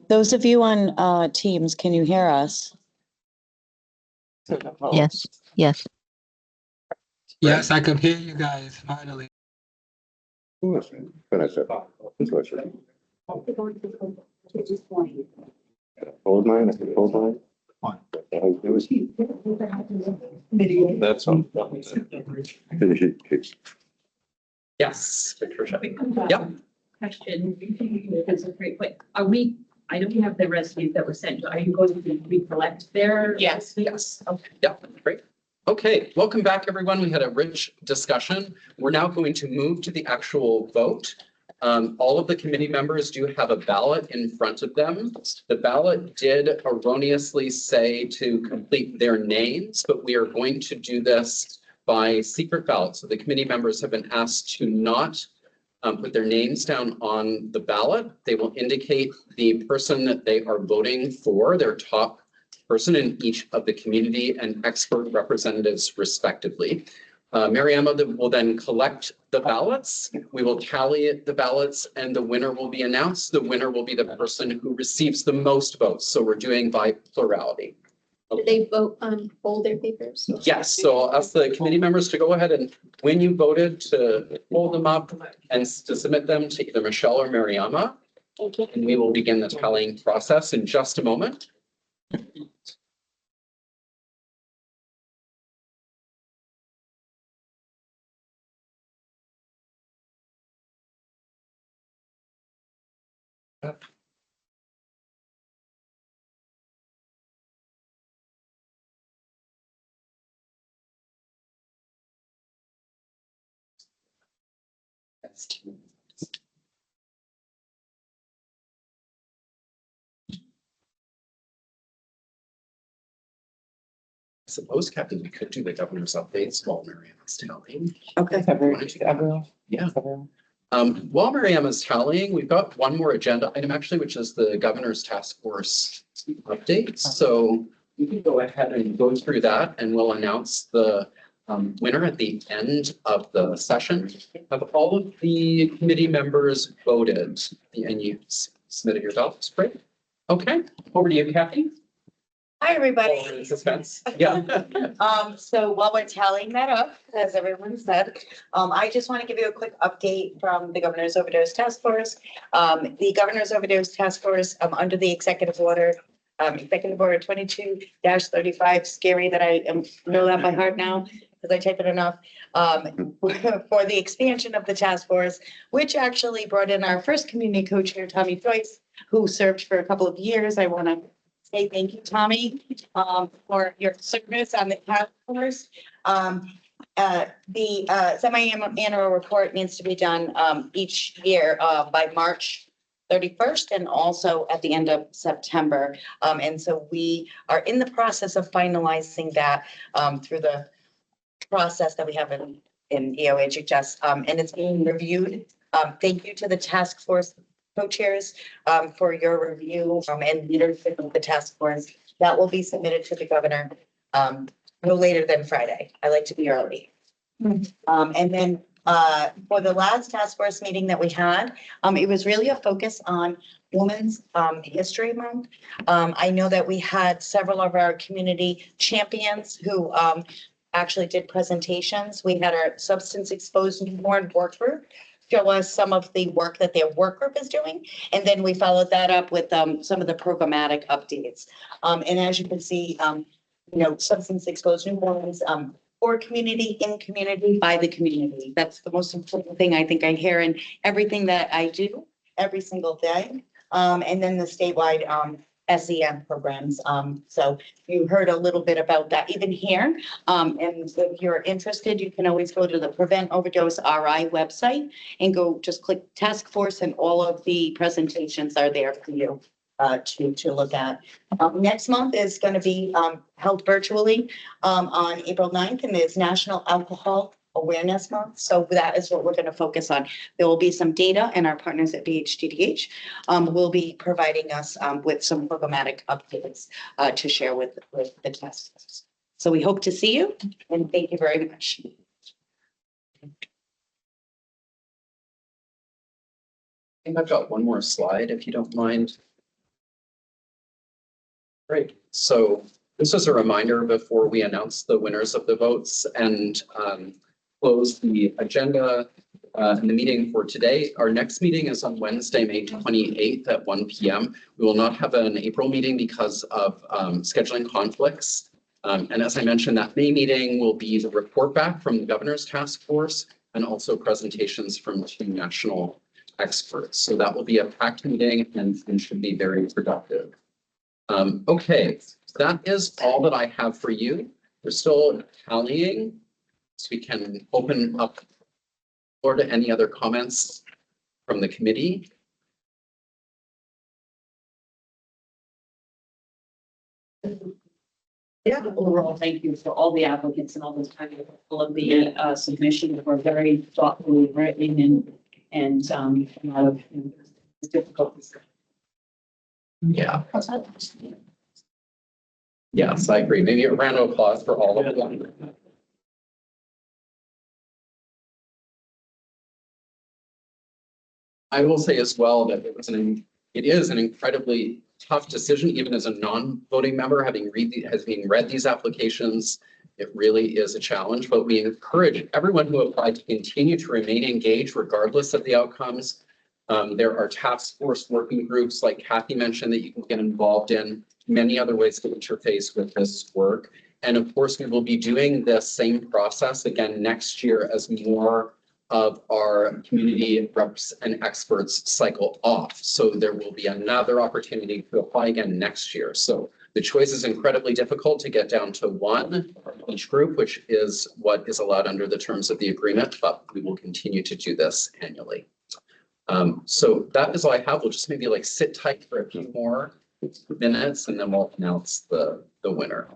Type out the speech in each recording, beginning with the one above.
Those of you on Teams, can you hear us? Yes, yes. Yes, I could hear you guys finally. Hold mine, hold mine. That's all. Finish it, please. Yes, Patricia. Yep. Question, because it's very quick. Are we, I don't have the resumes that were sent. Are you going to recollect their? Yes. Okay. Yep. Great. Okay. Welcome back, everyone. We had a rich discussion. We're now going to move to the actual vote. All of the committee members do have a ballot in front of them. The ballot did erroneously say to complete their names, but we are going to do this by secret ballot. So the committee members have been asked to not put their names down on the ballot. They will indicate the person that they are voting for, their top person in each of the community and expert representatives respectively. Mariama will then collect the ballots. We will tally the ballots and the winner will be announced. The winner will be the person who receives the most votes. So we're doing by plurality. Do they vote on fold their papers? Yes, so I'll ask the committee members to go ahead and when you voted to hold them up and to submit them to either Michelle or Mariama. Thank you. And we will begin the tallying process in just a moment. I suppose, Captain, we could do the governor's updates while Mariama's tallying. Okay. Yeah. While Mariama's tallying, we've got one more agenda item actually, which is the governor's task force update. So you can go ahead and go through that and we'll announce the winner at the end of the session. Have all of the committee members voted and you submitted your ballots? Great. Okay, over to you, Kathy. Hi, everybody. Suspense. Yeah. So while we're tallying that up, as everyone said, I just want to give you a quick update from the Governor's Overdose Task Force. The Governor's Overdose Task Force, under the Executive Order 22-35, scary that I know that by heart now because I type it enough, for the expansion of the task force, which actually brought in our first community co-chair, Tommy Joyce, who served for a couple of years. I want to say thank you, Tommy, for your service on the task force. The semi-annual report needs to be done each year by March 31st and also at the end of September. And so we are in the process of finalizing that through the process that we have in EOHHS, and it's being reviewed. Thank you to the task force co-chairs for your review and leadership of the task force. That will be submitted to the governor no later than Friday. I like to be early. And then for the last task force meeting that we had, it was really a focus on Women's History Month. I know that we had several of our community champions who actually did presentations. We had our substance exposed newborn work group show us some of the work that their work group is doing. And then we followed that up with some of the programmatic updates. And as you can see, substance exposed newborns for community, in community, by the community. That's the most important thing I think I hear in everything that I do every single day. And then the statewide SEM programs. So you heard a little bit about that even here. And if you're interested, you can always go to the Prevent Overdose RI website and go just click task force and all of the presentations are there for you to look at. Next month is going to be held virtually on April 9th, and it's National Alcohol Awareness Month. So that is what we're going to focus on. There will be some data, and our partners at BHTDH will be providing us with some programmatic updates to share with the task force. So we hope to see you, and thank you very much. think I've got one more slide, if you don't mind. Great. So this is a reminder before we announce the winners of the votes and close the agenda and the meeting for today. Our next meeting is on Wednesday, May 28th at 1 p.m. We will not have an April meeting because of scheduling conflicts. And as I mentioned, that May meeting will be the report back from the governor's task force and also presentations from 2 national experts. So that will be a packed meeting and should be very productive. Okay, that is all that I have for you. We're still tallying, so we can open up or to any other comments from the committee. Yeah, overall, thank you for all the applicants and all the time all of the submissions were very thoughtfully written and a lot of difficulties. Yeah. Yes, I agree. Maybe a round of applause for all of them. I will say as well that it is an incredibly tough decision, even as a non-voting member, having read these applications. It really is a challenge, but we encourage everyone who applied to continue to remain engaged regardless of the outcomes. There are task force working groups, like Kathy mentioned, that you can get involved in, many other ways to interface with this work. And of course, we will be doing the same process again next year as more of our community reps and experts cycle off. So there will be another opportunity to apply again next year. So the choice is incredibly difficult to get down to 1 each group, which is what is allowed under the terms of the agreement, but we will continue to do this annually. So that is all I have. We'll just maybe like sit tight for a few more minutes and then we'll announce the winner.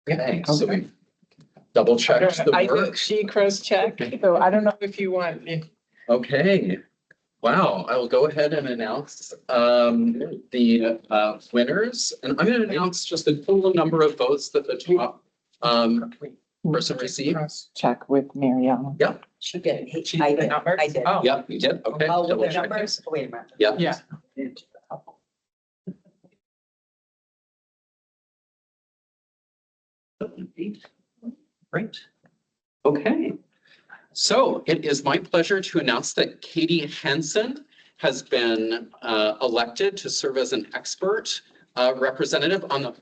Okay, so we've double checked the I did, work. she cross-checked, so I don't know if you want. Okay, wow, I will go ahead and announce the winners. And I'm going to announce just the total number of votes that the top person received. Cross-check with Mariana. Yep, She did. She I did the did. numbers? I did. Oh. yep, you did, okay. Oh, double the check. numbers? Wait a minute. Yep. Yeah. Great. Okay. So it is my pleasure to announce that Katie Hansen has been elected to serve as an expert representative on the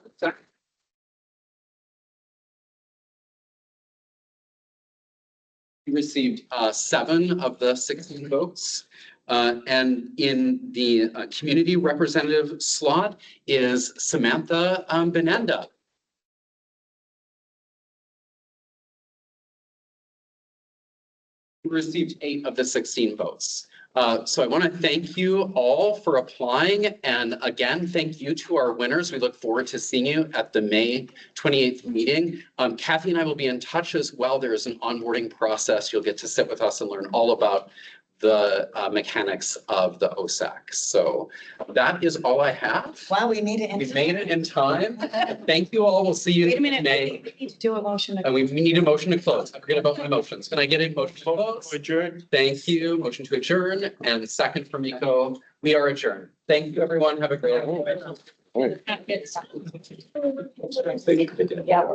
He received 7 of the 16 votes. And in the community representative slot is Samantha Benenda. Who received 8 of the 16 votes. So I want to thank you all for applying. And again, thank you to our winners. We look forward to seeing you at the May 28th meeting. Kathy and I will be in touch as well. There is an onboarding process. You'll get to sit with us and learn all about the mechanics of the OSAC. So that is all I have. Wow, we made it. We've made it in time. Thank you all. We'll see you Wait a in minute, May. we need to do a motion. And we need a motion to close. I forget about my motions. Can I get a motion to close? Adjourn. Thank you. Motion to adjourn and second from Miko. We are adjourned. Thank you, everyone. Have a great day. Yeah.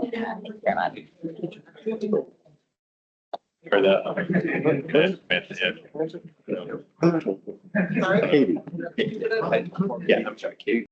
For the. Katie. Yeah, I'm sorry, Katie.